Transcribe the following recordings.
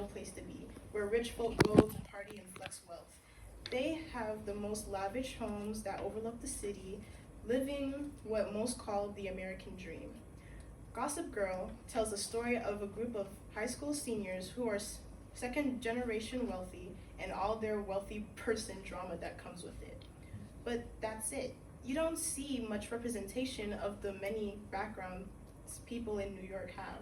ideal place to be, where rich folk go to party and flex wealth. They have the most lavish homes that overlook the city, living what most call the American dream. Gossip Girl tells the story of a group of high school seniors who are second generation wealthy and all their wealthy person drama that comes with it. But that's it. You don't see much representation of the many backgrounds people in New York have.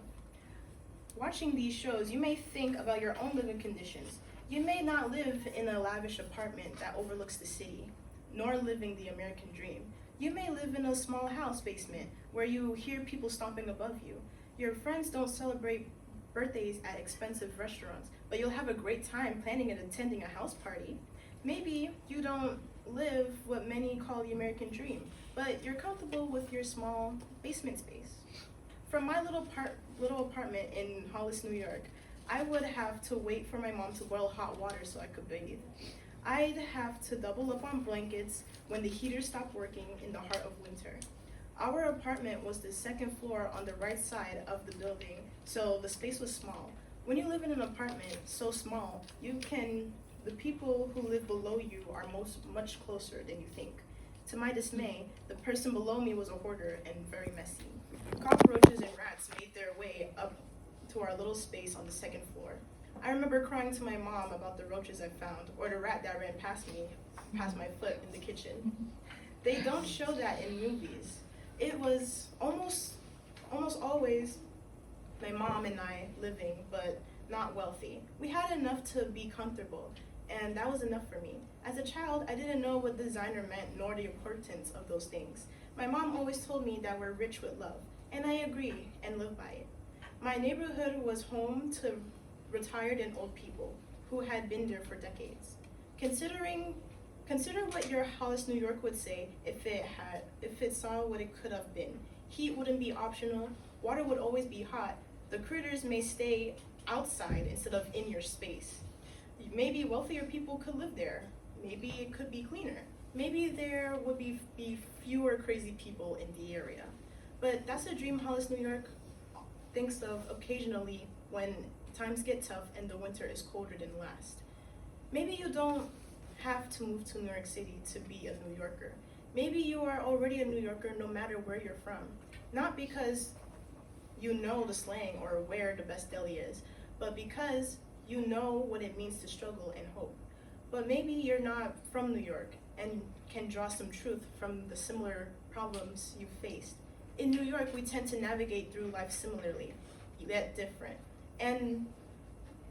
Watching these shows, you may think about your own living conditions. You may not live in a lavish apartment that overlooks the city, nor living the American dream. You may live in a small house basement where you hear people stomping above you. Your friends don't celebrate birthdays at expensive restaurants, but you'll have a great time planning and attending a house party. Maybe you don't live what many call the American dream, but you're comfortable with your small basement space. From my little apartment in Hollis, New York, I would have to wait for my mom to boil hot water so I could bathe. I'd have to double up on blankets when the heater stopped working in the heart of winter. Our apartment was the second floor on the right side of the building, so the space was small. When you live in an apartment so small, the people who live below you are much closer than you think. To my dismay, the person below me was a hoarder and very messy. Cockroaches and rats made their way up to our little space on the second floor. I remember crying to my mom about the roaches I found, or the rat that ran past my foot in the kitchen. They don't show that in movies. It was almost always my mom and I living, but not wealthy. We had enough to be comfortable, and that was enough for me. As a child, I didn't know what designer meant nor the importance of those things. My mom always told me that we're rich with love, and I agree and live by it. My neighborhood was home to retired and old people who had been there for decades. Consider what your Hollis, New York would say if it saw what it could have been. Heat wouldn't be optional, water would always be hot, the critters may stay outside instead of in your space. Maybe wealthier people could live there. Maybe it could be cleaner. Maybe there would be fewer crazy people in the area. But that's a dream Hollis, New York thinks of occasionally when times get tough and the winter is colder than last. Maybe you don't have to move to New York City to be a New Yorker. Maybe you are already a New Yorker no matter where you're from. Not because you know the slang or where the best deli is, but because you know what it means to struggle and hope. But maybe you're not from New York and can draw some truth from the similar problems you've faced. In New York, we tend to navigate through life similarly, yet different. And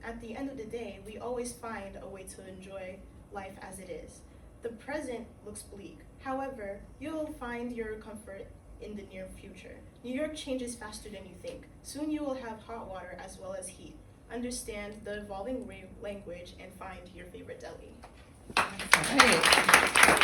at the end of the day, we always find a way to enjoy life as it is. The present looks bleak. However, you'll find your comfort in the near future. New York changes faster than you think. Soon you will have hot water as well as heat. Understand the evolving language and find your favorite deli. Right.